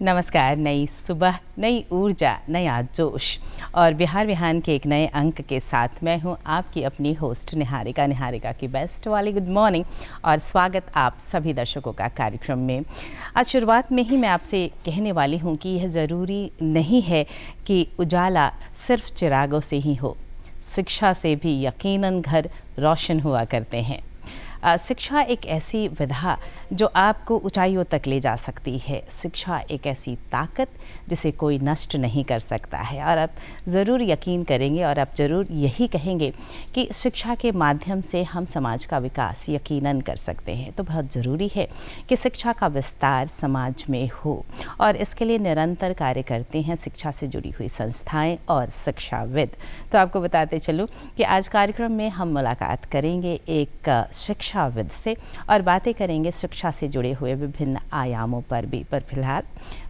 नमस्कार। नई सुबह, नई ऊर्जा, नया जोश और बिहार बिहान के एक नए अंक के साथ मैं हूं आपकी अपनी होस्ट निहारिका की बेस्ट वाली गुड मॉर्निंग और स्वागत आप सभी दर्शकों का कार्यक्रम में। आज शुरुआत में ही मैं आपसे कहने वाली हूं कि यह ज़रूरी नहीं है कि उजाला सिर्फ चिरागों से ही हो, शिक्षा से भी यकीनन घर रोशन हुआ करते हैं। शिक्षा एक ऐसी विधा जो आपको ऊंचाइयों तक ले जा सकती है। शिक्षा एक ऐसी ताकत जिसे कोई नष्ट नहीं कर सकता है। और आप ज़रूर यकीन करेंगे और आप ज़रूर यही कहेंगे कि शिक्षा के माध्यम से हम समाज का विकास यकीनन कर सकते हैं। तो बहुत ज़रूरी है कि शिक्षा का विस्तार समाज में हो और इसके लिए निरंतर कार्य करते हैं शिक्षा से जुड़ी हुई संस्थाएं और शिक्षाविद। तो आपको बताते चलूँ कि आज कार्यक्रम में हम मुलाकात करेंगे एक शिक्षाविद से और बातें करेंगे शिक्षा से जुड़े हुए विभिन्न आयामों पर भी। पर फिलहाल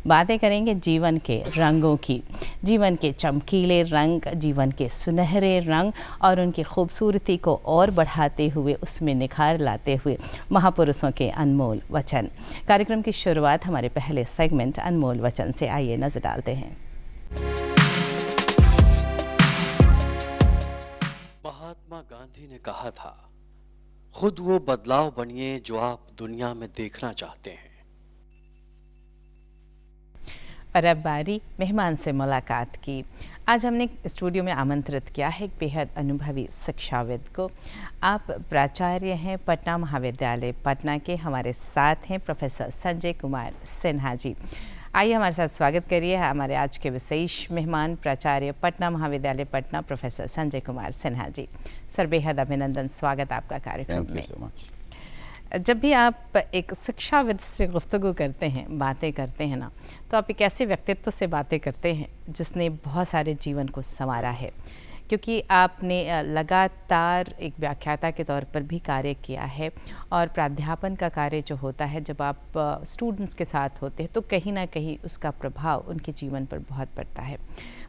बातें करेंगे जीवन के रंगों की, जीवन के चमकीले रंग, जीवन के सुनहरे रंग और उनकी खूबसूरती को और बढ़ाते हुए उसमें निखार लाते हुए महापुरुषों के अनमोल वचन। कार्यक्रम की शुरुआत हमारे पहले सेगमेंट अनमोल वचन से, आइए नजर डालते हैं। महात्मा गांधी ने कहा था, खुद वो बदलाव बनिए जो आप दुनिया में देखना चाहते हैं। और अब बारी मेहमान से मुलाकात की। आज हमने स्टूडियो में आमंत्रित किया है एक बेहद अनुभवी शिक्षाविद को। आप प्राचार्य हैं पटना महाविद्यालय पटना के। हमारे साथ हैं प्रोफेसर संजय कुमार सिन्हा जी। आइए हमारे साथ स्वागत करिए हमारे आज के विशेष मेहमान प्राचार्य पटना महाविद्यालय पटना प्रोफेसर संजय कुमार सिन्हा जी। सर बेहद अभिनंदन, स्वागत आपका कार्यक्रम में। जब भी आप एक शिक्षाविद से गुफ्तगू करते हैं, बातें करते हैं ना, तो आप एक ऐसे व्यक्तित्व से बातें करते हैं जिसने बहुत सारे जीवन को संवारा है। क्योंकि आपने लगातार एक व्याख्याता के तौर पर भी कार्य किया है और प्राध्यापन का कार्य जो होता है, जब आप स्टूडेंट्स के साथ होते हैं तो कहीं ना कहीं उसका प्रभाव उनके जीवन पर बहुत पड़ता है।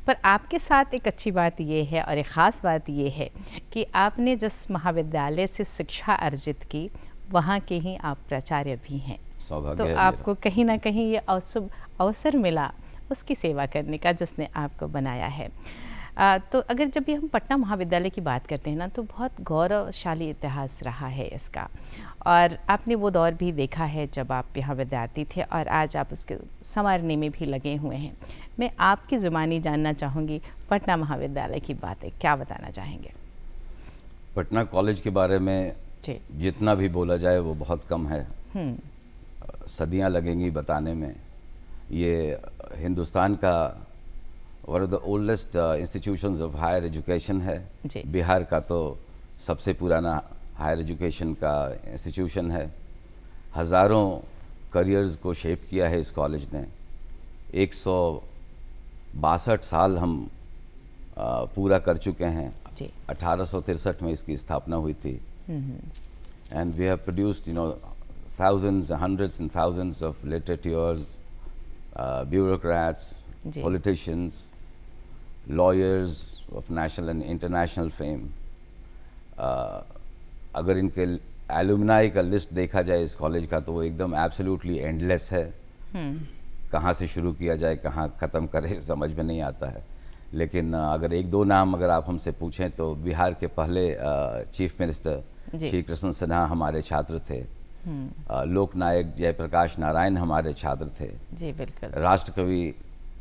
पर आपके साथ एक अच्छी बात ये है और एक ख़ास बात ये है कि आपने जिस महाविद्यालय से शिक्षा अर्जित की वहाँ के ही आप प्राचार्य भी हैं। तो आपको कहीं ना कहीं ये अवसर मिला उसकी सेवा करने का जिसने आपको बनाया है। तो अगर जब भी हम पटना महाविद्यालय की बात करते हैं ना, तो बहुत गौरवशाली इतिहास रहा है इसका। और आपने वो दौर भी देखा है जब आप यहाँ विद्यार्थी थे और आज आप उसके संवारने में भी लगे हुए हैं। मैं आपकी ज़ुबानी जानना चाहूँगी, पटना महाविद्यालय की बातें क्या बताना चाहेंगे? पटना कॉलेज के बारे में जितना भी बोला जाए वो बहुत कम है। सदियां लगेंगी बताने में। ये हिंदुस्तान का one of the oldest institutions of higher education है। बिहार का तो सबसे पुराना हायर एजुकेशन का इंस्टीट्यूशन है। हज़ारों करियर्स को शेप किया है इस कॉलेज ने। 162 साल हम पूरा कर चुके हैं। 1863 में इसकी स्थापना हुई थी। And we have produced, thousands, hundreds and thousands of literateurs, bureaucrats, politicians, lawyers of national and international fame. अगर इनके एलुमनाई का लिस्ट देखा जाए इस कॉलेज का तो वो एकदम एब्सोल्युटली एंडलेस है। कहाँ से शुरू किया जाए, कहाँ ख़त्म करें, समझ में नहीं आता है। लेकिन अगर एक दो नाम अगर आप हमसे पूछें तो बिहार के पहले चीफ मिनिस्टर श्री कृष्ण सिन्हा हमारे छात्र थे। लोकनायक जयप्रकाश नारायण हमारे छात्र थे। जी बिल्कुल। राष्ट्रकवि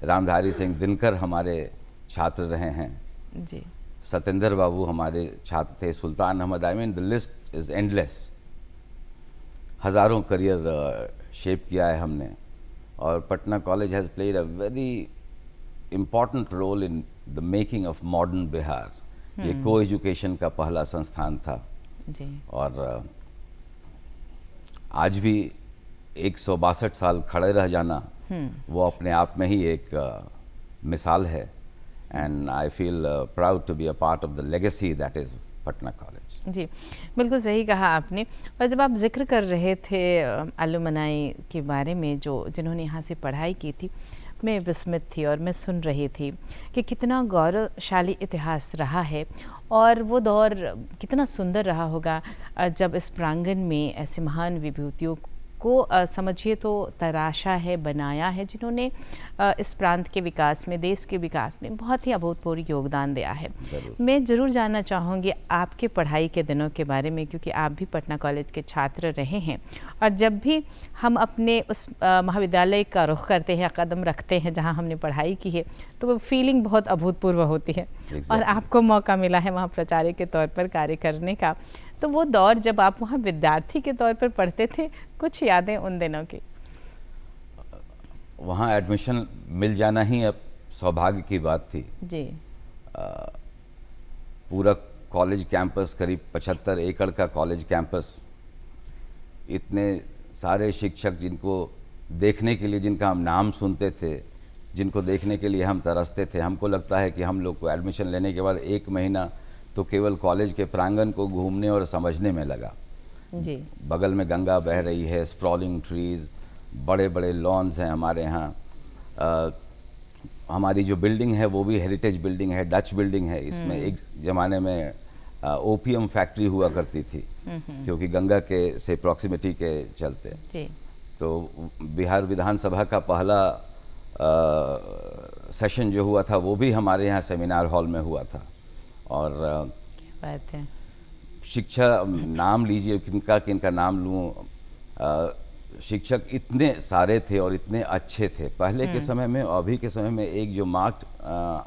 रामधारी सिंह दिनकर हमारे छात्र रहे हैं। जी। सत्येंद्र बाबू हमारे छात्र थे। Sultan Ahmad, I mean the list is endless. हज़ारों करियर शेप किया है हमने। और Patna college has played a very important role in the making of modern Bihar. ये को एजुकेशन का पहला संस्थान था। जी। और आज भी 162 साल खड़े रह जाना वो अपने आप में ही एक मिसाल है। And I feel proud to be a part of the legacy that is Patna college. जी बिल्कुल सही कहा आपने। और जब आप जिक्र कर रहे थे अलुमनाई के बारे में जिन्होंने यहाँ से पढ़ाई की थी, मैं विस्मित थी और मैं सुन रही थी कि कितना गौरवशाली इतिहास रहा है और वो दौर कितना सुंदर रहा होगा जब इस प्रांगण में ऐसे महान विभूतियों को समझिए तो तराशा है, बनाया है, जिन्होंने इस प्रांत के विकास में, देश के विकास में बहुत ही अभूतपूर्व योगदान दिया है। मैं ज़रूर जानना चाहूँगी आपके पढ़ाई के दिनों के बारे में, क्योंकि आप भी पटना कॉलेज के छात्र रहे हैं, और जब भी हम अपने उस महाविद्यालय का रुख करते हैं, कदम रखते हैं जहाँ हमने पढ़ाई की है, तो वो फीलिंग बहुत अभूतपूर्व होती है। और आपको मौका मिला है वहाँ प्राचार्य के तौर पर कार्य करने का, तो वो दौर जब आप वहाँ विद्यार्थी के तौर पर पढ़ते थे, कुछ यादें उन दिनों की? वहाँ एडमिशन मिल जाना ही अब सौभाग्य की बात थी जी। पूरा कॉलेज कैंपस, करीब 75 एकड़ का कॉलेज कैंपस, इतने सारे शिक्षक जिनको देखने के लिए, जिनका हम नाम सुनते थे, जिनको देखने के लिए हम तरसते थे। हमको लगता है कि हम लोग को एडमिशन लेने के बाद 1 महीना तो केवल कॉलेज के प्रांगण को घूमने और समझने में लगा। जी। बगल में गंगा बह रही है, स्प्रॉलिंग ट्रीज़, बड़े बड़े लॉन्स हैं हमारे यहाँ। हमारी जो बिल्डिंग है वो भी हेरिटेज बिल्डिंग है, डच बिल्डिंग है। इसमें एक ज़माने में ओपीएम फैक्ट्री हुआ करती थी, क्योंकि गंगा के से प्रॉक्सिमिटी के चलते। जी। तो बिहार विधानसभा का पहला सेशन जो हुआ था वो भी हमारे यहाँ सेमिनार हॉल में हुआ था। और बात है, शिक्षा, नाम लीजिए, किनका नाम लूँ, शिक्षक इतने सारे थे और इतने अच्छे थे। पहले के समय में और अभी के समय में एक जो मार्क्ड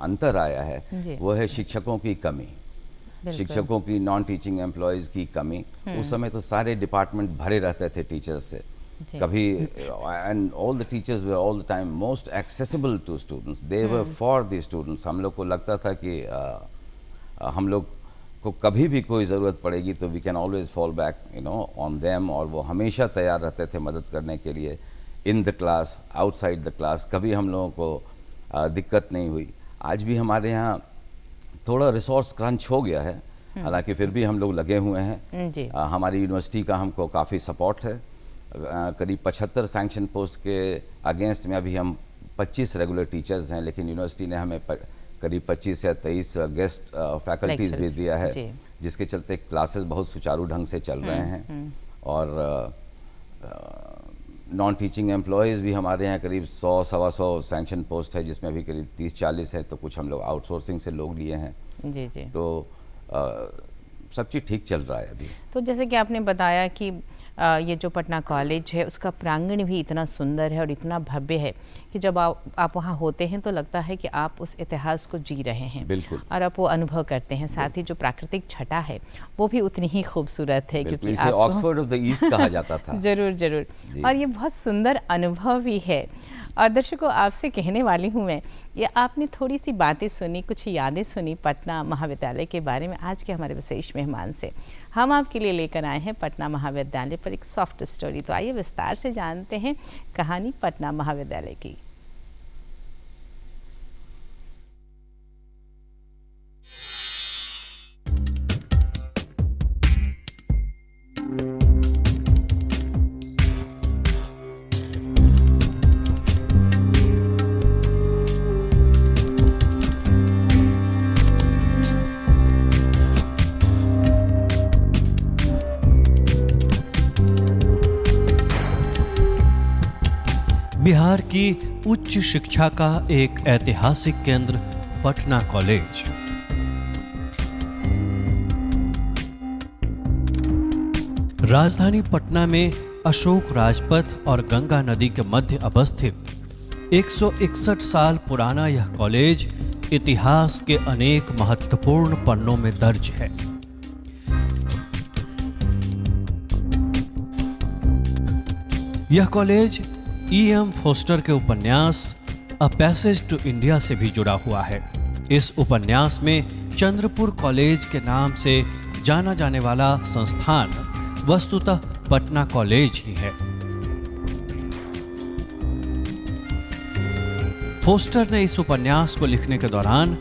अंतर आया है वो है शिक्षकों की कमी, शिक्षकों की, नॉन टीचिंग एम्प्लॉयज़ की कमी। उस समय तो सारे डिपार्टमेंट भरे रहते थे टीचर्स से, कभी, and all the teachers were all the time most accessible to students, they were for the students. हम लोग को लगता था कि हम लोग को कभी भी कोई ज़रूरत पड़ेगी तो we can always fall back on them, और वो हमेशा तैयार रहते थे मदद करने के लिए, in the class, outside the class. कभी हम लोगों को दिक्कत नहीं हुई। आज भी हमारे यहाँ थोड़ा रिसोर्स क्रंच हो गया है, हालांकि फिर भी हम लोग लगे हुए हैं। हमारी यूनिवर्सिटी का हमको काफ़ी सपोर्ट है। करीब 75 सैंक्शन पोस्ट के अगेंस्ट में अभी हम 25 रेगुलर टीचर्स हैं, लेकिन यूनिवर्सिटी ने हमें करीब 25 या 23 गेस्ट फैकल्टीज भी दिया है, जिसके चलते क्लासेस बहुत सुचारू ढंग से चल रहे हैं। और नॉन टीचिंग एम्प्लॉयज़ भी हमारे यहाँ करीब 100-125 सैंक्शन पोस्ट है, जिसमें अभी करीब 30-40 है, तो कुछ हम लोग आउटसोर्सिंग से लोग लिए हैं। जी जी। तो सब चीज़ ठीक चल रहा है अभी। तो जैसे कि आपने बताया कि ये जो पटना कॉलेज है उसका प्रांगण भी इतना सुंदर है और इतना भव्य है कि जब आप वहाँ होते हैं तो लगता है कि आप उस इतिहास को जी रहे हैं। बिल्कुल। और आप वो अनुभव करते हैं। साथ ही जो प्राकृतिक छटा है वो भी उतनी ही खूबसूरत है, क्योंकि इसे ऑक्सफोर्ड ऑफ द ईस्ट कहा जाता था। ज़रूर ज़रूर। और ये बहुत सुंदर अनुभव भी है। और दर्शकों, आपसे कहने वाली हूँ मैं, ये आपने थोड़ी सी बातें सुनी, कुछ यादें सुनी पटना महाविद्यालय के बारे में आज के हमारे विशेष मेहमान से। हम आपके लिए लेकर आए हैं पटना महाविद्यालय पर एक सॉफ्ट स्टोरी। तो आइए विस्तार से जानते हैं कहानी पटना महाविद्यालय की। बिहार की उच्च शिक्षा का एक ऐतिहासिक केंद्र पटना कॉलेज। राजधानी पटना में अशोक राजपथ और गंगा नदी के मध्य अवस्थित 161 साल पुराना यह कॉलेज इतिहास के अनेक महत्वपूर्ण पन्नों में दर्ज है। यह कॉलेज E.M. फोस्टर के उपन्यास अ पैसेज टू इंडिया से भी जुड़ा हुआ है। इस उपन्यास में चंद्रपुर कॉलेज के नाम से जाना जाने वाला संस्थान वस्तुतः पटना कॉलेज ही है। फोस्टर ने इस उपन्यास को लिखने के दौरान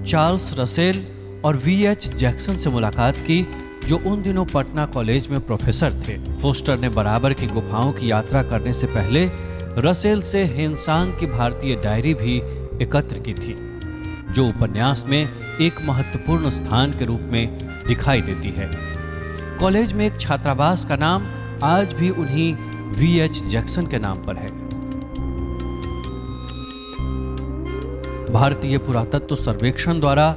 चार्ल्स रसेल और V.H. जैक्सन से मुलाकात की, जो उन दिनों पटना कॉलेज में प्रोफेसर थे। फोस्टर ने बराबर की गुफाओं की यात्रा करने से पहले रसेल से हेनसांग की भारतीय डायरी भी एकत्र की थी, जो उपन्यास में एक महत्वपूर्ण स्थान के रूप में दिखाई देती है। कॉलेज में एक छात्रावास का नाम आज भी उन्हीं VH जैक्सन के नाम पर है। भारतीय पुरातत्व सर्वेक्षण द्वारा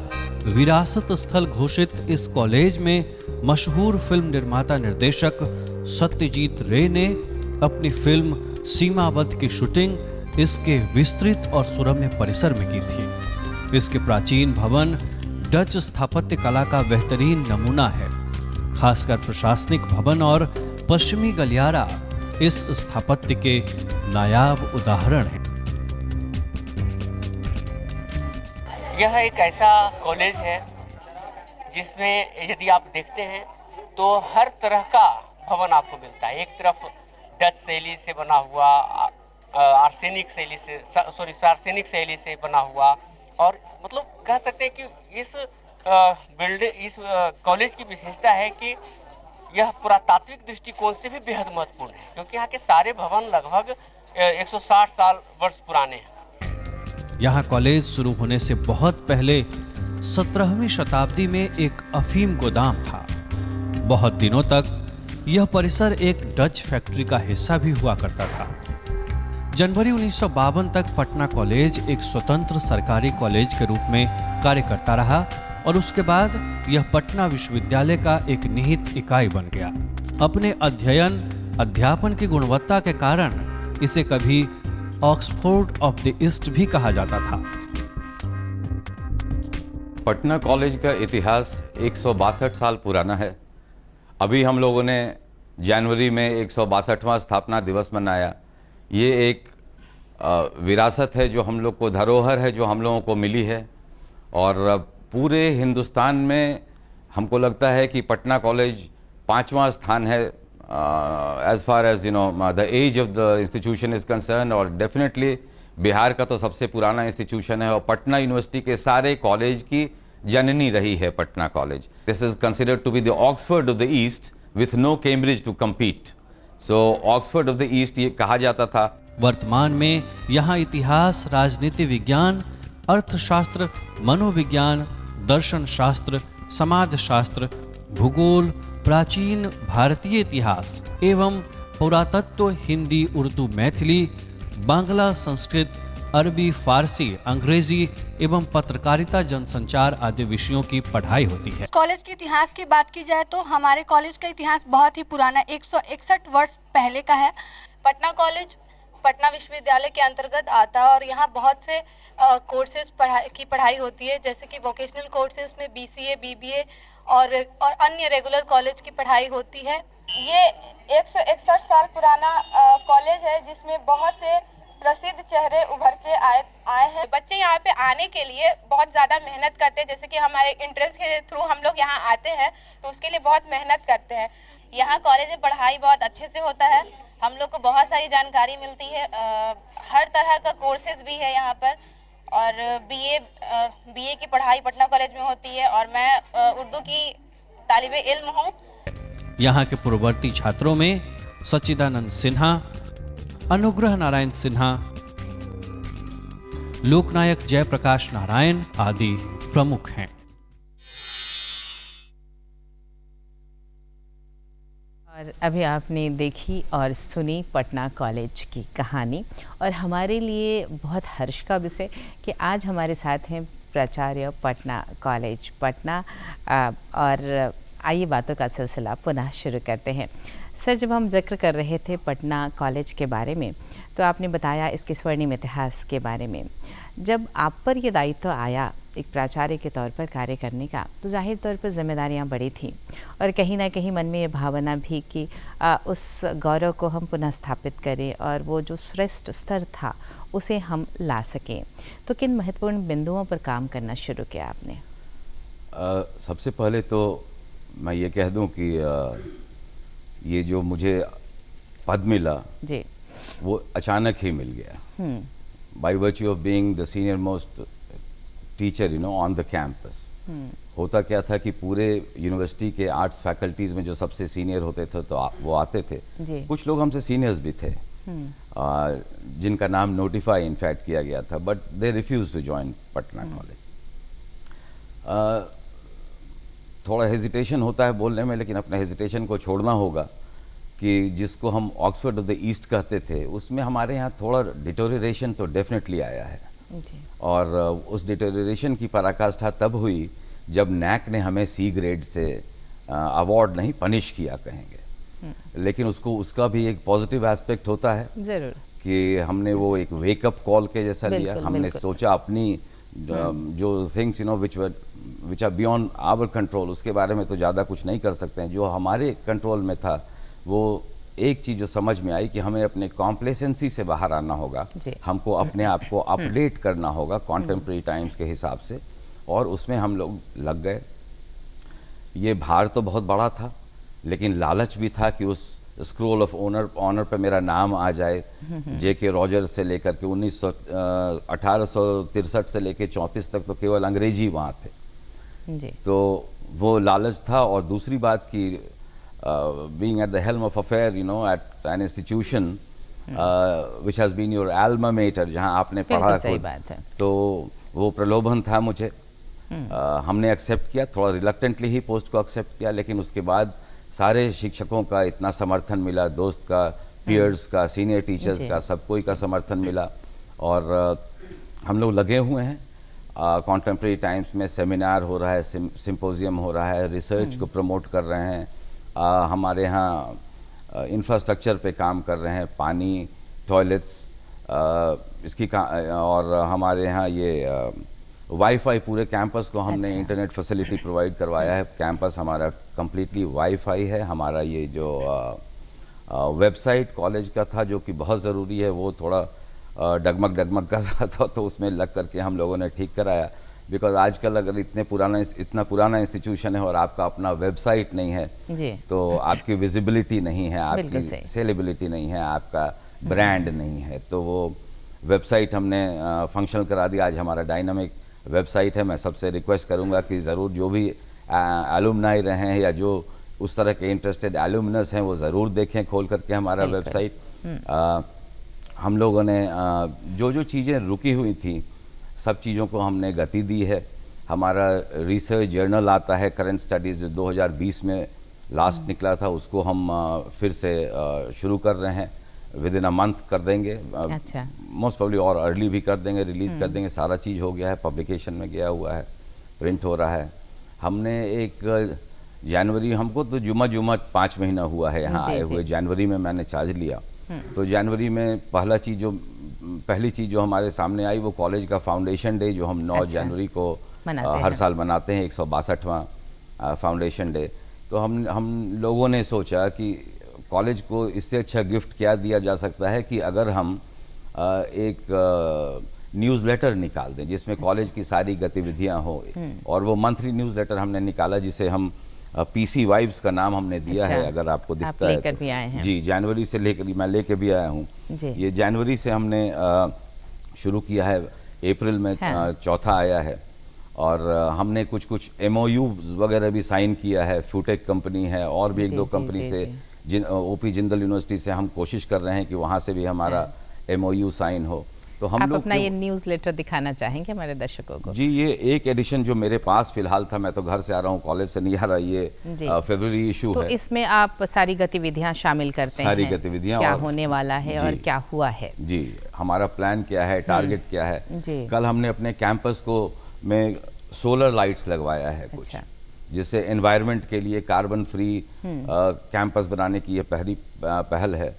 विरासत स्थल घोषित इस कॉलेज में मशहूर फिल्म निर्माता निर्देशक सत्यजीत रे ने अपनी फिल्म सीमाबद्ध की शूटिंग इसके विस्तृत और सुरम्य परिसर में की थी। इसके प्राचीन भवन डच स्थापत्य कला का बेहतरीन नमूना है। खासकर प्रशासनिक भवन और पश्चिमी गलियारा इस स्थापत्य के नायाब उदाहरण हैं। यह एक ऐसा कॉलेज है जिसमें यदि आप देखते हैं तो हर तरह का भवन आपको मिलता है। एक तरफ डच शैली से बना हुआ, आर्सेनिक शैली से बना हुआ, और मतलब कह सकते हैं कि इस कॉलेज की विशेषता है कि यह पुरातात्विक दृष्टिकोण से भी बेहद महत्वपूर्ण है, क्योंकि यहाँ के सारे भवन लगभग 160 साल वर्ष पुराने हैं। यहाँ कॉलेज शुरू होने से बहुत पहले 17वीं शताब्दी में एक अफीम गोदाम था। बहुत दिनों तक यह परिसर एक डच फैक्ट्री का हिस्सा भी हुआ करता था। जनवरी 1952 तक पटना कॉलेज एक स्वतंत्र सरकारी कॉलेज के रूप में कार्य करता रहा और उसके बाद यह पटना विश्वविद्यालय का एक निहित इकाई बन गया। अपने अध्ययन की गुणवत्ता के कारण इसे कभी ऑक्सफोर्ड ऑफ द ईस्ट भी कहा जाता था। पटना कॉलेज का इतिहास 162 साल पुराना है। अभी हम लोगों ने जनवरी में 162वां स्थापना दिवस मनाया। ये एक विरासत है जो हम लोग को, धरोहर है जो हम लोगों को मिली है, और पूरे हिंदुस्तान में हमको लगता है कि पटना कॉलेज 5वां स्थान है as far as the age of the institution is concerned, और डेफिनेटली बिहार का तो सबसे पुराना इंस्टीट्यूशन है और पटना यूनिवर्सिटी के सारे कॉलेज की जननी रही है Patna College. This is considered to be the Oxford of the East with no Cambridge to compete. So Oxford of the East ये कहा जाता था। वर्तमान में यहाँ इतिहास, राजनीति विज्ञान, अर्थशास्त्र, मनोविज्ञान, दर्शन शास्त्र, समाज शास्त्र, भूगोल, प्राचीन भारतीय इतिहास एवं पुरातत्व, हिंदी, उर्दू, मैथिली, बांग्ला, संस्कृत, अरबी, फारसी, अंग्रेजी एवं पत्रकारिता, जनसंचार आदि विषयों की पढ़ाई होती है। कॉलेज के इतिहास की बात की जाए तो हमारे कॉलेज का इतिहास बहुत ही पुराना 161 वर्ष पहले का है। पटना कॉलेज पटना विश्वविद्यालय के अंतर्गत आता है और यहाँ बहुत से कोर्सेज की पढ़ाई होती है, जैसे कि वोकेशनल कोर्सेज में BCA, BBA और अन्य रेगुलर कॉलेज की पढ़ाई होती है। ये 161 साल पुराना कॉलेज है जिसमें बहुत से प्रसिद्ध चेहरे उभर के आए हैं। बच्चे यहाँ पे आने के लिए बहुत ज़्यादा मेहनत करते हैं, जैसे कि हमारे एंट्रेंस के थ्रू हम लोग यहाँ आते हैं तो उसके लिए बहुत मेहनत करते हैं। यहाँ कॉलेज में पढ़ाई बहुत अच्छे से होता है, हम लोग को बहुत सारी जानकारी मिलती है। हर तरह का कोर्सेज भी है यहाँ पर, और BA की पढ़ाई पटना कॉलेज में होती है और मैं उर्दू की तालिबे इल्म हूँ। यहाँ के पूर्ववर्ती छात्रों में सच्चिदानंद सिन्हा, अनुग्रह नारायण सिन्हा, लोकनायक जयप्रकाश नारायण आदि प्रमुख हैं। और अभी आपने देखी और सुनी पटना कॉलेज की कहानी, और हमारे लिए बहुत हर्ष का विषय कि आज हमारे साथ हैं प्राचार्य पटना कॉलेज पटना। और आइए बातों का सिलसिला पुनः शुरू करते हैं। सर, जब हम जिक्र कर रहे थे पटना कॉलेज के बारे में तो आपने बताया इसके स्वर्णिम इतिहास के बारे में। जब आप पर यह दायित्व आया एक प्राचार्य के तौर पर कार्य करने का, तो जाहिर तौर पर जिम्मेदारियां बड़ी थीं और कहीं ना कहीं मन में ये भावना भी कि उस गौरव को हम पुनः स्थापित करें और वो जो श्रेष्ठ स्तर था उसे हम ला सकें। तो किन महत्वपूर्ण बिंदुओं पर काम करना शुरू किया आपने? सबसे पहले तो मैं ये कह दूं कि ये जो मुझे पद मिला जी, वो अचानक ही मिल गया। By virtue of being the senior most teacher on the campus. होता क्या था कि पूरे यूनिवर्सिटी के आर्ट्स फैकल्टीज में जो सबसे सीनियर होते थे तो वो आते थे। कुछ लोग हमसे सीनियर्स भी थे जिनका नाम नोटिफाई इनफैक्ट किया गया था, but they refuse to join Patna College. थोड़ा हेजिटेशन होता है बोलने में, लेकिन अपने हेजिटेशन को छोड़ना होगा कि जिसको हम ऑक्सफोर्ड ऑफ द ईस्ट कहते थे, उसमें हमारे यहाँ थोड़ा डिटोरिएशन तो डेफिनेटली आया है। और उस डिटोरिएशन की पराकाष्ठा तब हुई जब नैक ने हमें सी ग्रेड से अवार्ड नहीं पनिश किया कहेंगे, लेकिन उसका भी एक पॉजिटिव एस्पेक्ट होता है ज़रूर कि हमने वो एक वेकअप कॉल के जैसा लिया। हमने सोचा अपनी जो things which are beyond our control, उसके बारे में तो ज़्यादा कुछ नहीं कर सकते हैं। जो हमारे कंट्रोल में था वो एक चीज़ जो समझ में आई कि हमें अपने कॉम्प्लेसेंसी से बाहर आना होगा, हमको अपने आप को अपडेट करना होगा कॉन्टेम्प्रेरी टाइम्स के हिसाब से, और उसमें हम लोग लग गए। ये भार तो बहुत बड़ा था, लेकिन लालच भी था कि उस स्क्रोल ऑफ ऑनर पे मेरा नाम आ जाए। J.K. रॉजर्स से लेकर के 1863 से लेकर 34 तक तो केवल अंग्रेजी वहाँ थे जी। तो वो लालच था। और दूसरी बात कि being at the helm of affair, at an institution which has been your alma mater, जहाँ आपने पढ़ा सही बात है, तो वो प्रलोभन था मुझे। हमने एक्सेप्ट किया, थोड़ा रिलक्टेंटली ही पोस्ट को एक्सेप्ट किया, लेकिन उसके बाद सारे शिक्षकों का इतना समर्थन मिला, दोस्त का, पीयर्स का, सीनियर टीचर्स का, सब कोई का समर्थन मिला। और हम लोग लगे हुए हैं। कॉन्टेम्प्रेरी टाइम्स में सेमिनार हो रहा है, सिंपोजियम हो रहा है, रिसर्च को प्रमोट कर रहे हैं। हमारे यहाँ इंफ्रास्ट्रक्चर पे काम कर रहे हैं, पानी, टॉयलेट्स, और हमारे यहाँ ये वाईफाई, पूरे कैंपस को हमने इंटरनेट फैसिलिटी प्रोवाइड करवाया है। कैंपस हमारा कम्प्लीटली वाईफाई है। हमारा ये जो वेबसाइट कॉलेज का था जो कि बहुत ज़रूरी है, वो थोड़ा डगमग कर रहा था, तो उसमें लग करके हम लोगों ने ठीक कराया। बिकॉज आजकल अगर इतना पुराना इंस्टीट्यूशन है और आपका अपना वेबसाइट नहीं है जी, तो आपकी विजिबिलिटी नहीं है, आपकी सेलेबिलिटी नहीं है, आपका ब्रांड नहीं है। तो वो वेबसाइट हमने फंक्शनल करा दिया। आज हमारा डायनामिक वेबसाइट है। मैं सबसे रिक्वेस्ट करूंगा कि ज़रूर जो भी एलुमनाई रहे हैं या जो उस तरह के इंटरेस्टेड एलुमनस हैं वो ज़रूर देखें खोल करके हमारा वेबसाइट। हम लोगों ने जो चीज़ें रुकी हुई थी सब चीज़ों को हमने गति दी है। हमारा रिसर्च जर्नल आता है करंट स्टडीज़, जो 2020 में लास्ट निकला था, उसको हम फिर से शुरू कर रहे हैं। विद इन अ मंथ कर देंगे, अच्छा, मोस्ट प्रोबेबली, और अर्ली भी कर देंगे, रिलीज़ कर देंगे। सारा चीज़ हो गया है, पब्लिकेशन में गया हुआ है, प्रिंट हो रहा है। हमने एक जनवरी, हमको तो जुमा 5 महीना हुआ है यहाँ आए हुए। जनवरी में मैंने चार्ज लिया, तो जनवरी में पहली चीज़ जो हमारे सामने आई वो कॉलेज का फाउंडेशन डे, जो हम 9 जनवरी को हर साल मनाते हैं, 162वां फाउंडेशन डे। तो हम लोगों ने सोचा कि कॉलेज को इससे अच्छा गिफ्ट क्या दिया जा सकता है कि अगर हम एक न्यूज़लेटर निकाल दें जिसमें कॉलेज की सारी गतिविधियां हो। और वो मंथली न्यूज़लेटर हमने निकाला जिसे हम पीसी वाइब्स का नाम हमने दिया है, अगर आपको दिखता है लेकर भी आए हैं। जी, जनवरी से मैं लेकर भी आया हूँ। ये जनवरी से हमने शुरू किया है, अप्रैल में चौथा आया है। और हमने कुछ MOU वगैरह भी साइन किया है। फ्यूटेक कंपनी है और भी 1-2 कंपनी से, OP जिंदल यूनिवर्सिटी से हम कोशिश कर रहे हैं कि वहाँ से भी हमारा MOU साइन हो। तो हम आप लोग अपना ये न्यूज़लेटर दिखाना चाहेंगे हमारे दर्शकों को? जी, ये एक एडिशन जो मेरे पास फिलहाल था, मैं तो घर से आ रहा हूँ, कॉलेज से नहीं आ रहा, ये फरवरी इशू तो है। इसमें आप सारी गतिविधियां शामिल करते हैं, सारी गतिविधियां, क्या होने वाला है और क्या हुआ है। जी, हमारा प्लान क्या है, टारगेट क्या है। कल हमने अपने कैंपस को में सोलर लाइट्स लगवाया है कुछ, जिससे एनवायरनमेंट के लिए कार्बन फ्री कैंपस बनाने की ये पहली पहल है।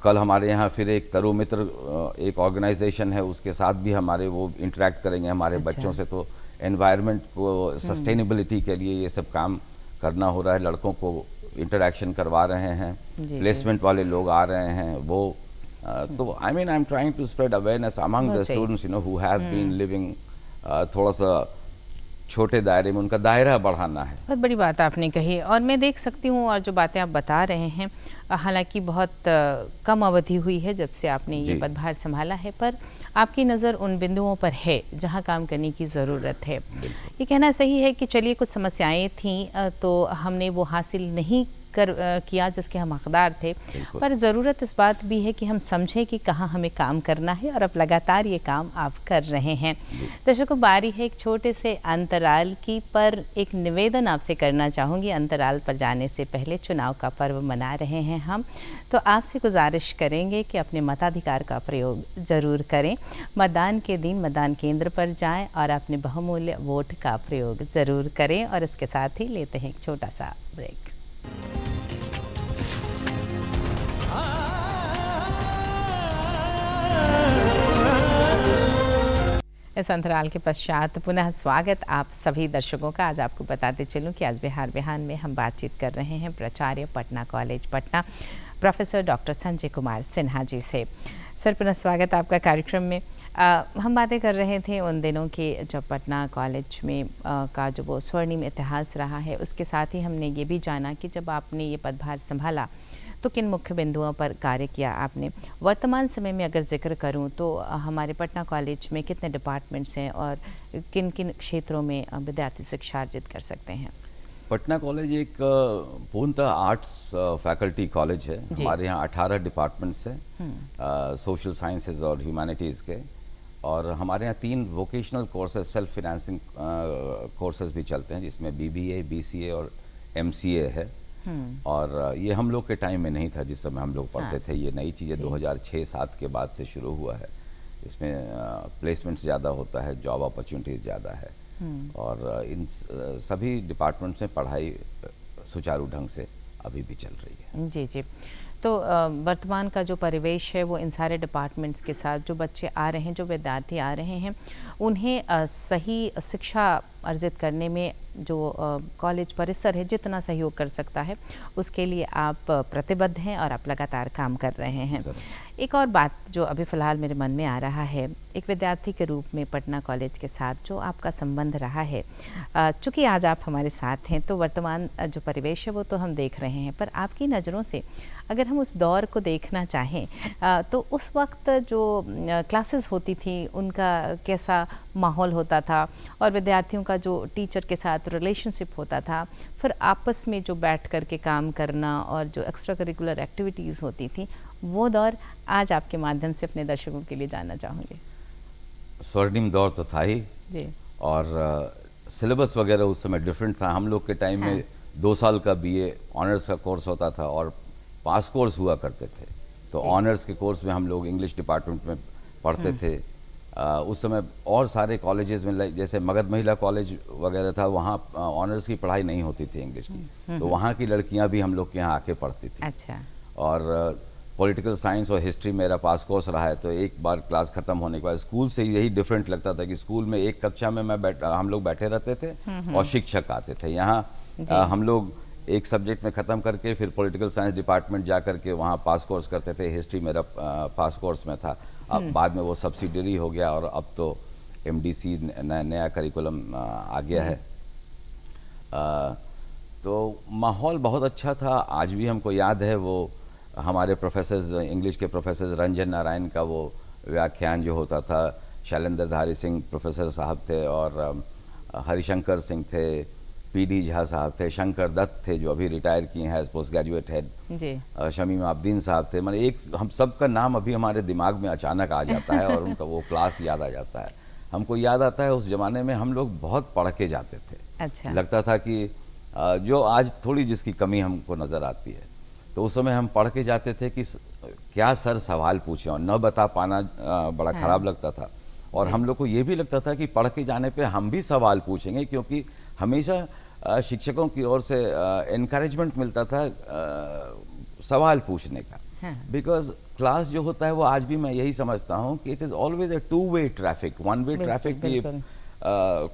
कल हमारे यहाँ फिर एक तरु मित्र एक ऑर्गेनाइजेशन है, उसके साथ भी हमारे वो इंटरेक्ट करेंगे हमारे बच्चों से। तो एनवायरनमेंट को सस्टेनेबिलिटी के लिए ये सब काम करना हो रहा है। लड़कों को इंटरेक्शन करवा रहे हैं, प्लेसमेंट वाले लोग आ रहे हैं वो। तो I am trying to spread awareness among the students who have been living, थोड़ा सा छोटे दायरे में उनका दायरा बढ़ाना है। बहुत बड़ी बात आपने कही और मैं देख सकती हूँ, और जो बातें आप बता रहे हैं, हालांकि बहुत कम अवधि हुई है जब से आपने ये पदभार संभाला है, पर आपकी नज़र उन बिंदुओं पर है जहाँ काम करने की ज़रूरत है। ये कहना सही है कि चलिए कुछ समस्याएं थीं तो हमने वो हासिल नहीं किया जिसके हम हकदार थे, पर ज़रूरत इस बात भी है कि हम समझें कि कहाँ हमें काम करना है, और अब लगातार ये काम आप कर रहे हैं। दर्शकों, बारी है एक छोटे से अंतराल की, पर एक निवेदन आपसे करना चाहूँगी। अंतराल पर जाने से पहले चुनाव का पर्व मना रहे हैं हम, तो आपसे गुजारिश करेंगे कि अपने मताधिकार का प्रयोग ज़रूर करें। मतदान के दिन मतदान केंद्र पर जाएं और अपने बहुमूल्य वोट का प्रयोग ज़रूर करें। और इसके साथ ही लेते हैं एक छोटा सा ब्रेक। इस अंतराल के पश्चात पुनः स्वागत आप सभी दर्शकों का। आज आपको बताते चलूं कि आज बिहार बिहान में हम बातचीत कर रहे हैं प्राचार्य Patna college Patna professor doctor Sanjay Kumar Sinha ji से। सर, पुनः स्वागत आपका कार्यक्रम में। हम बातें कर रहे थे उन दिनों की जब पटना कॉलेज में का जो वो स्वर्णिम इतिहास रहा है, उसके साथ ही हमने ये भी जाना कि जब आपने ये पदभार संभाला तो किन मुख्य बिंदुओं पर कार्य किया आपने। वर्तमान समय में अगर जिक्र करूं तो हमारे पटना कॉलेज में कितने डिपार्टमेंट्स हैं और किन किन क्षेत्रों में विद्यार्थी शिक्षा अर्जित कर सकते हैं? पटना कॉलेज एक पूर्णतः आर्ट्स फैकल्टी कॉलेज है। हमारे यहाँ 18 डिपार्टमेंट्स हैं, सोशल साइंसेज और ह्यूमैनिटीज़ के, और हमारे यहाँ 3 vocational courses self financing courses भी चलते हैं, जिसमें BBA, BCA और MCA है। और ये हम लोग के टाइम में नहीं था, जिस समय हम लोग पढ़ते थे। ये नई चीज़ें 2006-07 के बाद से शुरू हुआ है। इसमें प्लेसमेंट्स ज़्यादा होता है, जॉब अपॉर्चुनिटीज़ ज़्यादा है, और इन सभी डिपार्टमेंट्स में पढ़ाई सुचारू ढंग से अभी भी चल रही है। जी जी। तो वर्तमान का जो परिवेश है वो इन सारे डिपार्टमेंट्स के साथ जो बच्चे आ रहे हैं, जो विद्यार्थी आ रहे हैं, उन्हें सही शिक्षा अर्जित करने में जो कॉलेज परिसर है जितना सहयोग कर सकता है, उसके लिए आप प्रतिबद्ध हैं और आप लगातार काम कर रहे हैं। एक और बात जो अभी फ़िलहाल मेरे मन में आ रहा है, एक विद्यार्थी के रूप में पटना कॉलेज के साथ जो आपका संबंध रहा है, चूँकि आज आप हमारे साथ हैं तो वर्तमान जो परिवेश है वो तो हम देख रहे हैं, पर आपकी नज़रों से अगर हम उस दौर को देखना चाहें तो उस वक्त जो क्लासेस होती थी उनका कैसा माहौल होता था, और विद्यार्थियों का जो टीचर के साथ रिलेशनशिप होता था, फिर आपस में जो बैठ कर के काम करना और जो एक्स्ट्रा करिकुलर एक्टिविटीज़ होती थी, वो दौर आज आपके माध्यम से अपने दर्शकों के लिए जानना चाहूँगी। स्वर्णिम दौर तो था ही जी। और सिलेबस वगैरह उस समय डिफरेंट था। हम लोग के टाइम में 2 साल का BA ऑनर्स का कोर्स होता था और पास कोर्स हुआ करते थे। तो ऑनर्स के कोर्स में हम लोग इंग्लिश डिपार्टमेंट में पढ़ते थे। उस समय और सारे कॉलेजेस में, जैसे मगध महिला कॉलेज वगैरह था, वहाँ ऑनर्स की पढ़ाई नहीं होती थी इंग्लिश की, तो वहाँ की लड़कियाँ भी हम लोग के यहाँ आके पढ़ती थी। अच्छा। और पॉलिटिकल साइंस और हिस्ट्री मेरा पास कोर्स रहा है, तो एक बार क्लास ख़त्म होने के बाद स्कूल से यही डिफरेंट लगता था कि स्कूल में एक कक्षा में हम लोग बैठे रहते थे और शिक्षक आते थे। यहाँ हम लोग एक सब्जेक्ट में ख़त्म करके फिर पॉलिटिकल साइंस डिपार्टमेंट जा करके वहाँ पास कोर्स करते थे। हिस्ट्री मेरा पास कोर्स में था, अब बाद में वो सब्सिडरी हो गया और अब तो MDC नया करिकुलम आ गया है। तो माहौल बहुत अच्छा था। आज भी हमको याद है वो हमारे प्रोफेसर्स, इंग्लिश के प्रोफेसर रंजन नारायण का वो व्याख्यान जो होता था, शैलेंद्र धारी सिंह प्रोफेसर साहब थे और हरिशंकर सिंह थे, PD झा साहब थे, शंकर दत्त थे जो अभी रिटायर किए हैं as post graduate head, Shamim Abdin साहब थे। मतलब एक हम सब का नाम अभी हमारे दिमाग में अचानक आ जाता है और उनका वो क्लास याद आ जाता है। हमको याद आता है उस ज़माने में हम लोग बहुत पढ़ के जाते थे। अच्छा। लगता था कि जो आज थोड़ी जिसकी कमी हमको नज़र आती है, तो उस समय हम पढ़ के जाते थे कि क्या सर सवाल पूछें, और न बता पाना बड़ा ख़राब लगता था। और हम लोग को ये भी लगता था कि पढ़ के जाने पे हम भी सवाल पूछेंगे, क्योंकि हमेशा शिक्षकों की ओर से एनकरेजमेंट मिलता था सवाल पूछने का। बिकॉज क्लास जो होता है वो आज भी मैं यही समझता हूँ कि it is always a two way traffic. One way traffic भी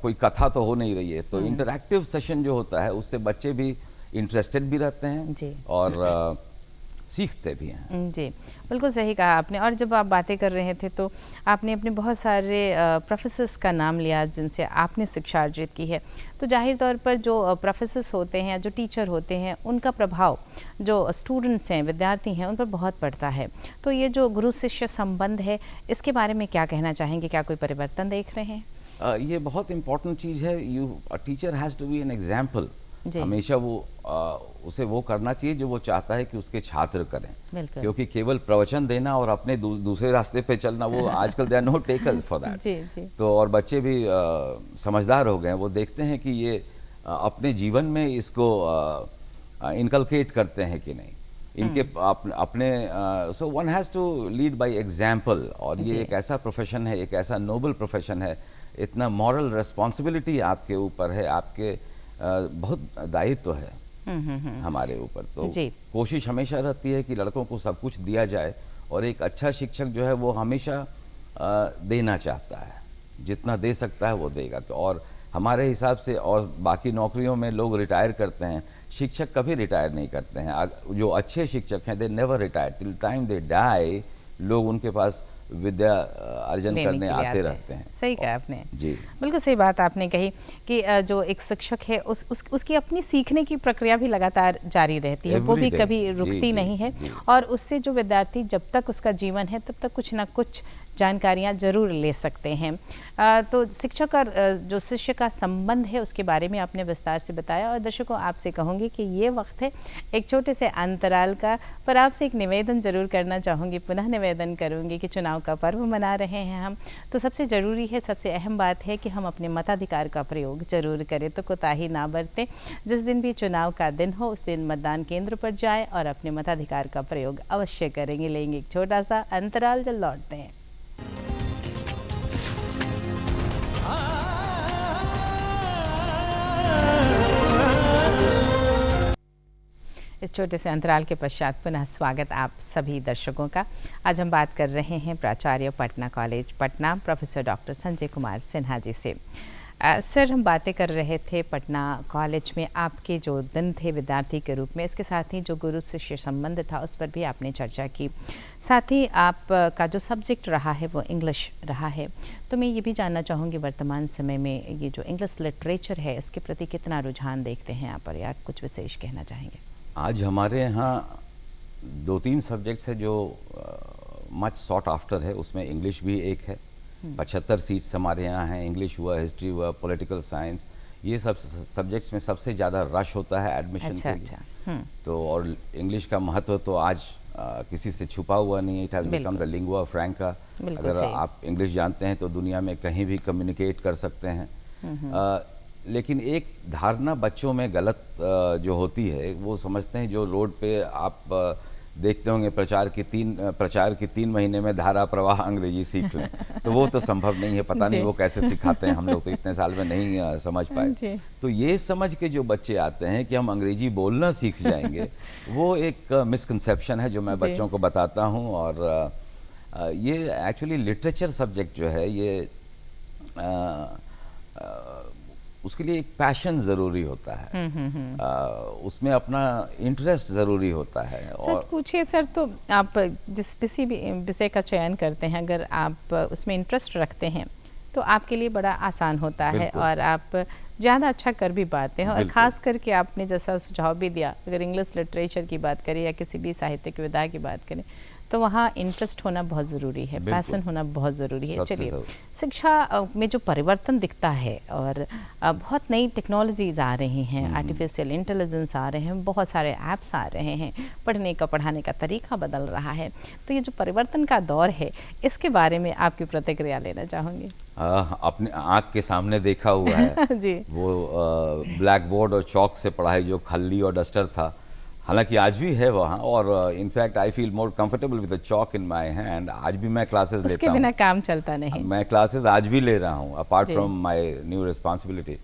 कोई कथा तो हो नहीं रही है, तो इंटरैक्टिव सेशन जो होता है उससे बच्चे भी इंटरेस्टेड भी रहते हैं और सीखते भी हैं। जी, बिल्कुल सही कहा आपने। और जब आप बातें कर रहे थे तो आपने अपने बहुत सारे प्रोफेसर्स का नाम लिया जिनसे आपने शिक्षा अर्जित की है, तो जाहिर तौर पर जो प्रोफेसर्स होते हैं, जो टीचर होते हैं, उनका प्रभाव जो स्टूडेंट्स हैं, विद्यार्थी हैं, उन पर बहुत पड़ता है। तो ये जो गुरु शिष्य संबंध है, इसके बारे में क्या कहना चाहेंगे? क्या कोई परिवर्तन देख रहे हैं? ये बहुत इम्पोर्टेंट चीज़ है। Teacher has to be an example हमेशा वो उसे वो करना चाहिए जो वो चाहता है कि उसके छात्र करें, क्योंकि केवल प्रवचन देना और अपने दूसरे रास्ते पे चलना, वो आजकल they are no takers for that. तो और बच्चे भी समझदार हो गए हैं, वो देखते हैं कि ये अपने जीवन में इसको इनकलकेट करते हैं कि नहीं, इनके अपने so one has to lead by example. और ये एक ऐसा प्रोफेशन है, एक ऐसा नोबल प्रोफेशन है, इतना मॉरल रिस्पॉन्सिबिलिटी आपके ऊपर है, आपके बहुत दायित्व है हमारे ऊपर। तो कोशिश हमेशा रहती है कि लड़कों को सब कुछ दिया जाए, और एक अच्छा शिक्षक जो है वो हमेशा देना चाहता है, जितना दे सकता है वो देगा। और हमारे हिसाब से, और बाकी नौकरियों में लोग रिटायर करते हैं, शिक्षक कभी रिटायर नहीं करते हैं। जो अच्छे शिक्षक हैं they never retire, till time they die लोग उनके पास विद्या अर्जन करने आते रहते हैं। सही कहा आपने जी, बिल्कुल सही बात आपने कही कि जो एक शिक्षक है उसकी अपनी सीखने की प्रक्रिया भी लगातार जारी रहती है, वो भी कभी रुकती नहीं है। और उससे जो विद्यार्थी जब तक उसका जीवन है तब तक कुछ ना कुछ जानकारियाँ जरूर ले सकते हैं। तो शिक्षक और जो शिष्य का संबंध है उसके बारे में आपने विस्तार से बताया, और दर्शकों आपसे कहूँगी कि ये वक्त है एक छोटे से अंतराल का, पर आपसे एक निवेदन ज़रूर करना चाहूँगी, पुनः निवेदन करूँगी कि चुनाव का पर्व मना रहे हैं हम, तो सबसे ज़रूरी है, सबसे अहम बात है कि हम अपने मताधिकार का प्रयोग ज़रूर करें, तो कोताही ना बरतें। जिस दिन भी चुनाव का दिन हो उस दिन मतदान केंद्र पर जाएँ और अपने मताधिकार का प्रयोग अवश्य करेंगे। लेंगे एक छोटा सा अंतराल, जब लौटते हैं। इस छोटे से अंतराल के पश्चात पुनः स्वागत आप सभी दर्शकों का। आज हम बात कर रहे हैं प्राचार्य Patna college Patna professor doctor Sanjay Kumar Sinha ji से। सर, हम बातें कर रहे थे पटना कॉलेज में आपके जो दिन थे विद्यार्थी के रूप में, इसके साथ ही जो गुरु शिष्य संबंध था उस पर भी आपने चर्चा की। साथ ही आपका जो सब्जेक्ट रहा है वो इंग्लिश रहा है, तो मैं ये भी जानना चाहूँगी वर्तमान समय में ये जो इंग्लिश लिटरेचर है इसके प्रति कितना रुझान देखते हैं आप, पर या कुछ विशेष कहना चाहेंगे? आज हमारे यहाँ 2-3 सब्जेक्ट्स है जो मच सॉट आफ्टर है, उसमें इंग्लिश भी एक है। 75 सीट्स हमारे यहाँ हैं, इंग्लिश हुआ, हिस्ट्री हुआ, पॉलिटिकल साइंस, ये सब सब्जेक्ट्स में सबसे ज़्यादा रश होता है एडमिशन के लिए। तो और इंग्लिश का महत्व तो आज किसी से छुपा हुआ नहीं है, it has become the lingua franca. अगर आप इंग्लिश जानते हैं तो दुनिया में कहीं भी कम्युनिकेट कर सकते हैं। लेकिन एक धारणा बच्चों में गलत जो होती है, वो समझते हैं जो रोड पे आप देखते होंगे प्रचार की 3 महीने में धारा प्रवाह अंग्रेजी सीख लें, तो वो तो संभव नहीं है। पता नहीं वो कैसे सिखाते हैं, हम लोग तो इतने साल में नहीं समझ पाए। तो ये समझ के जो बच्चे आते हैं कि हम अंग्रेजी बोलना सीख जाएंगे, वो एक मिसकंसेप्शन है जो मैं बच्चों को बताता हूँ। और ये एक्चुअली लिटरेचर सब्जेक्ट जो है ये उसके लिए एक पैशन ज़रूरी होता है, उसमें अपना इंटरेस्ट ज़रूरी होता है। और सर पूछिए सर, तो आप जिस किसी भी विषय का चयन करते हैं, अगर आप उसमें इंटरेस्ट रखते हैं तो आपके लिए बड़ा आसान होता है और आप ज़्यादा अच्छा कर भी पाते हैं। और ख़ास करके आपने जैसा सुझाव भी दिया, अगर इंग्लिश लिटरेचर की बात करें या किसी भी साहित्यिक विधा की बात करें तो वहाँ इंटरेस्ट होना बहुत ज़रूरी है, पैसन होना बहुत ज़रूरी है। चलिए, शिक्षा में जो परिवर्तन दिखता है और बहुत नई टेक्नोलॉजीज़ आ रही हैं, आर्टिफिशियल इंटेलिजेंस आ रहे हैं, बहुत सारे ऐप्स आ रहे हैं, पढ़ने का पढ़ाने का तरीका बदल रहा है, तो ये जो परिवर्तन का दौर है इसके बारे में आपकी प्रतिक्रिया लेना चाहूँगी। अपने आँख के सामने देखा हुआ है जी। वो ब्लैक बोर्ड और चौक से पढ़ाई, जो खल्ली और डस्टर था, हालांकि आज भी है वहाँ, और in fact I feel more comfortable with the chalk in my hand. आज भी मैं क्लासेस लेता हूँ, उसके बिना काम चलता नहीं। मैं क्लासेस आज भी ले रहा हूँ apart from my new responsibility.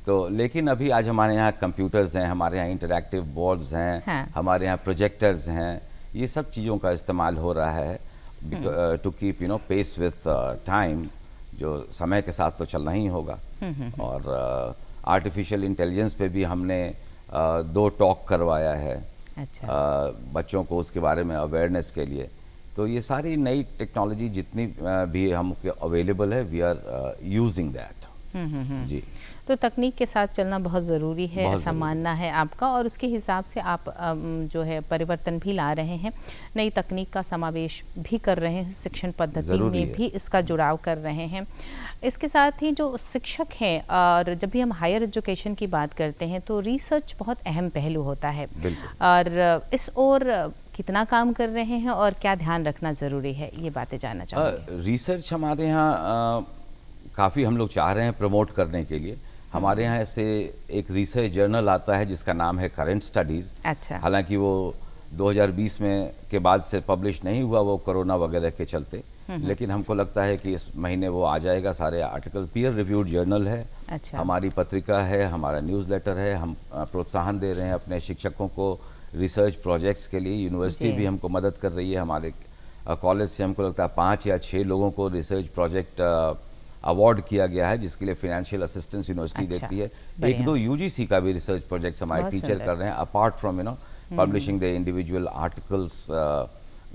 तो लेकिन अभी आज हमारे यहाँ कंप्यूटर्स हैं, हमारे यहाँ इंटरैक्टिव बोर्ड्स हैं, हमारे यहाँ प्रोजेक्टर्स हैं, ये सब चीज़ों का इस्तेमाल हो रहा है to keep pace with time, जो समय के साथ तो चलना ही होगा। और आर्टिफिशियल इंटेलिजेंस पे भी हमने 2 टॉक करवाया है। अच्छा। बच्चों को उसके बारे में अवेयरनेस के लिए। तो ये सारी नई टेक्नोलॉजी जितनी भी हमको अवेलेबल है, वी आर यूजिंग दैट। जी। तो तकनीक के साथ चलना बहुत ज़रूरी है, बहुत ऐसा ज़रूरी। मानना है आपका, और उसके हिसाब से आप जो है परिवर्तन भी ला रहे हैं, नई तकनीक का समावेश भी कर रहे हैं, शिक्षण पद्धति ज़रूरी में है। भी इसका जुड़ाव कर रहे हैं। इसके साथ ही जो शिक्षक हैं, और जब भी हम हायर एजुकेशन की बात करते हैं तो रिसर्च बहुत अहम पहलू होता है, बिल्कुल। और इस ओर कितना काम कर रहे हैं और क्या ध्यान रखना ज़रूरी है, ये बातें जानना चाहूँगी। रिसर्च हमारे यहाँ काफ़ी हम लोग चाह रहे हैं प्रमोट करने के लिए। हमारे यहाँ से एक रिसर्च जर्नल आता है जिसका नाम है करंट स्टडीज़। अच्छा। हालांकि वो 2020 में के बाद से पब्लिश नहीं हुआ, वो कोरोना वगैरह के चलते, लेकिन हमको लगता है कि इस महीने वो आ जाएगा। सारे आर्टिकल पीयर रिव्यूड जर्नल है। अच्छा। हमारी पत्रिका है, हमारा न्यूज़लेटर है। हम प्रोत्साहन दे रहे हैं अपने शिक्षकों को रिसर्च प्रोजेक्ट्स के लिए। यूनिवर्सिटी भी हमको मदद कर रही है। हमारे कॉलेज से हमको लगता है 5 या 6 लोगों को रिसर्च प्रोजेक्ट अवार्ड किया गया है, जिसके लिए फाइनेंशियल असिस्टेंस यूनिवर्सिटी अच्छा, देती है। बढ़िया। 1-2 यूजीसी का भी रिसर्च प्रोजेक्ट्स हमारे बहुत टीचर सुंदर। कर रहे हैं, apart from publishing the individual articles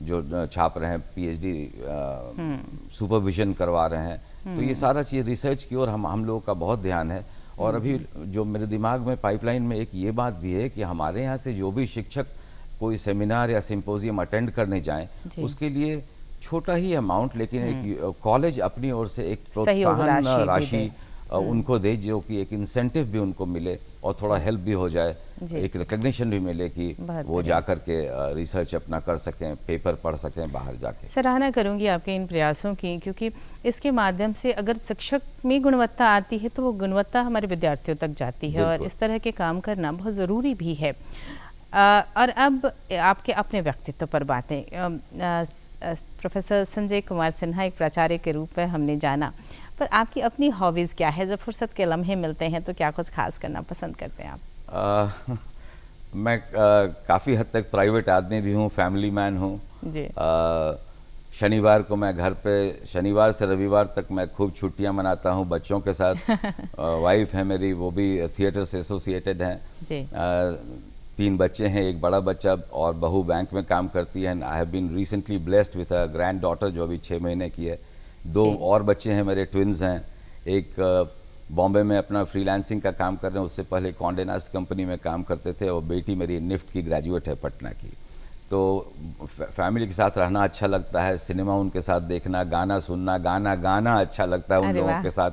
जो छाप रहे हैं, पीएचडी सुपरविजन करवा रहे हैं। तो ये सारा चीज़ रिसर्च की ओर हम लोगों का बहुत ध्यान है। और अभी जो मेरे दिमाग में पाइपलाइन में एक ये बात भी है कि हमारे यहाँ से जो भी शिक्षक कोई सेमिनार या सिंपोजियम अटेंड करने जाएं, उसके लिए छोटा ही अमाउंट, लेकिन एक कॉलेज अपनी ओर से एक सहयोग प्रोत्साहन राशि भी राशि उनको दे, जो कि एक इंसेंटिव भी उनको मिले और थोड़ा हेल्प भी हो जाए, जी। एक रिकग्निशन भी मिले कि बहुत वो बढ़िया। जा कर के रिसर्च अपना कर सकें, पेपर पढ़ सकें बाहर जाके। सराहना करूंगी आपके इन प्रयासों की, क्योंकि इसके माध्यम से अगर शिक्षक में गुणवत्ता आती है तो वो गुणवत्ता हमारे विद्यार्थियों तक जाती है, और बिल्कुल। इस तरह के काम करना बहुत ज़रूरी भी है। और अब आपके अपने व्यक्तित्व पर बातें। प्रोफेसर संजय कुमार सिन्हा एक प्राचार्य के रूप में हमने जाना, पर आपकी अपनी हॉबीज़ क्या है? जब फुर्सत के लम्हे मिलते हैं तो क्या कुछ खास करना पसंद करते हैं आप? मैं काफ़ी हद तक प्राइवेट आदमी भी हूँ, फैमिली मैन हूँ जी। शनिवार को मैं घर पे, शनिवार से रविवार तक मैं खूब छुट्टियां मनाता हूँ बच्चों के साथ। वाइफ है मेरी, वो भी थिएटर से एसोसिएटेड हैं। जी। 3 बच्चे हैं, एक बड़ा बच्चा और बहू बैंक में काम करती है। I have been recently blessed with a granddaughter जो अभी 6 महीने की है। 2 और बच्चे हैं मेरे, ट्विन्स हैं। एक बॉम्बे में अपना फ्रीलांसिंग का काम कर रहे हैं, उससे पहले कॉन्डे नस्ट कंपनी में काम करते थे। और बेटी मेरी निफ्ट की ग्रेजुएट है, पटना की। तो फैमिली के साथ रहना अच्छा लगता है, सिनेमा उनके साथ देखना, गाना सुनना, गाना अच्छा लगता है उन लोगों के साथ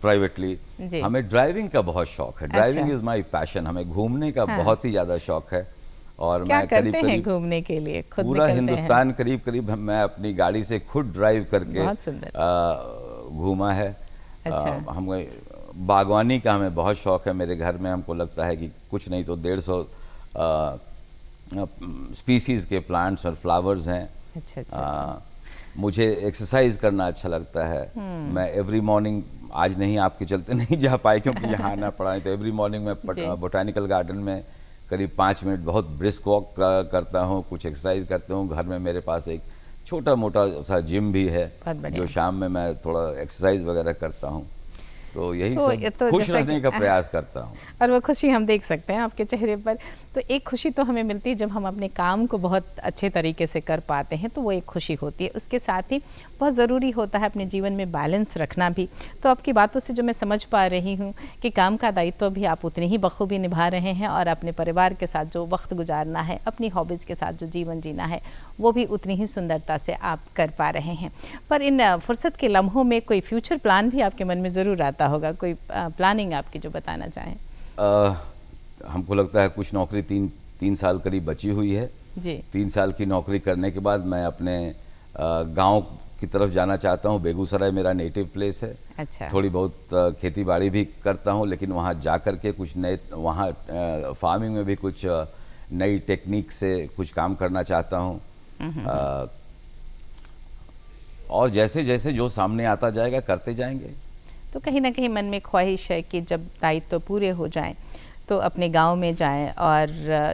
प्राइवेटली। हमें ड्राइविंग का बहुत शौक है। Driving is my passion. हमें घूमने का बहुत ही ज़्यादा शौक है। और क्या मैं करते हैं घूमने के लिए? खुद पूरा निकलते हिंदुस्तान करीब मैं अपनी गाड़ी से खुद ड्राइव करके घूमा है। अच्छा। हम बागवानी का हमें बहुत शौक है। मेरे घर में हमको लगता है कि कुछ नहीं तो 150 स्पीसीज़ के प्लांट्स और फ्लावर्स हैं। अच्छा। मुझे एक्सरसाइज करना अच्छा लगता है। मैं एवरी मॉर्निंग, आज नहीं आपके चलते नहीं जा पाए क्योंकि यहाँ आना पड़ा है, तो एवरी मॉर्निंग मैं बोटानिकल गार्डन में करीब 5 मिनट बहुत ब्रिस्क वॉक करता हूँ, कुछ एक्सरसाइज करता हूँ। घर में मेरे पास एक छोटा मोटा सा जिम भी है, जो शाम में मैं थोड़ा एक्सरसाइज वगैरह करता हूँ। तो यही सब खुश रहने का प्रयास करता हूँ। और वो खुशी हम देख सकते हैं आपके चेहरे पर। तो एक खुशी तो हमें मिलती है जब हम अपने काम को बहुत अच्छे तरीके से कर पाते हैं, तो वो एक खुशी होती है। उसके साथ ही बहुत ज़रूरी होता है अपने जीवन में बैलेंस रखना भी। तो आपकी बातों से जो मैं समझ पा रही हूँ कि काम का दायित्व भी आप उतनी ही बखूबी निभा रहे हैं, और अपने परिवार के साथ जो वक्त गुजारना है, अपनी हॉबीज़ के साथ जो जीवन जीना है, वो भी उतनी ही सुंदरता से आप कर पा रहे हैं। पर इन फुर्सत के लम्हों में कोई फ्यूचर प्लान भी आपके मन में ज़रूर आता होगा, कोई प्लानिंग आपकी जो बताना चाहें? हमको लगता है कुछ नौकरी 3 साल करीब बची हुई है जी। 3 साल की नौकरी करने के बाद मैं अपने गांव की तरफ जाना चाहता हूं। बेगूसराय मेरा नेटिव प्लेस है। अच्छा। थोड़ी बहुत खेती बाड़ी भी करता हूं, लेकिन वहां जा कर के कुछ नए, वहां फार्मिंग में भी कुछ नई टेक्निक से कुछ काम करना चाहता हूं। और जैसे जैसे जो सामने आता जाएगा करते जाएंगे। तो कहीं ना कहीं मन में ख्वाहिश है कि जब दायित्व पूरे हो जाएं तो अपने गांव में जाएं और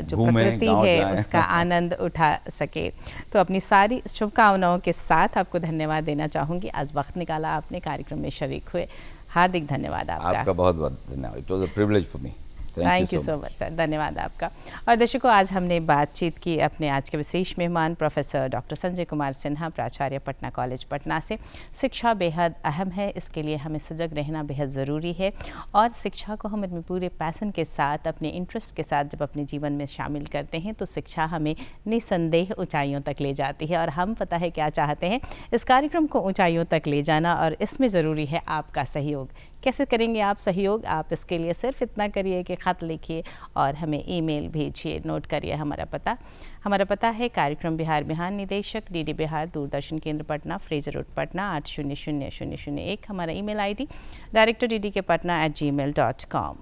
जो प्रकृति है उसका आनंद उठा सके। तो अपनी सारी शुभकामनाओं के साथ आपको धन्यवाद देना चाहूँगी। आज वक्त निकाला आपने, कार्यक्रम में शरीक हुए, हार्दिक धन्यवाद आपका। आपका बहुत बहुत धन्यवाद। It was a privilege for me. Thank you so much sir, धन्यवाद आपका। और दर्शकों, आज हमने बातचीत की अपने आज के विशेष मेहमान प्रोफेसर डॉक्टर संजय कुमार सिन्हा, प्राचार्य पटना कॉलेज पटना से। शिक्षा बेहद अहम है, इसके लिए हमें सजग रहना बेहद ज़रूरी है और शिक्षा को हम अपने पूरे पैसन के साथ, अपने इंटरेस्ट के साथ जब अपने जीवन में शामिल करते हैं तो शिक्षा हमें निसंदेह ऊंचाइयों तक ले जाती है। और हम पता है क्या चाहते हैं, इस कार्यक्रम को ऊंचाइयों तक ले जाना, और इसमें ज़रूरी है आपका सहयोग। कैसे करेंगे आप सहयोग? आप इसके लिए सिर्फ इतना करिए कि ख़त लिखिए और हमें ईमेल भेजिए। नोट करिए हमारा पता है कार्यक्रम बिहार बिहान, निदेशक डीडी बिहार, दूरदर्शन केंद्र पटना, फ्रेजर रोड पटना 800001। हमारा email ID director ddk patna@gmail.com।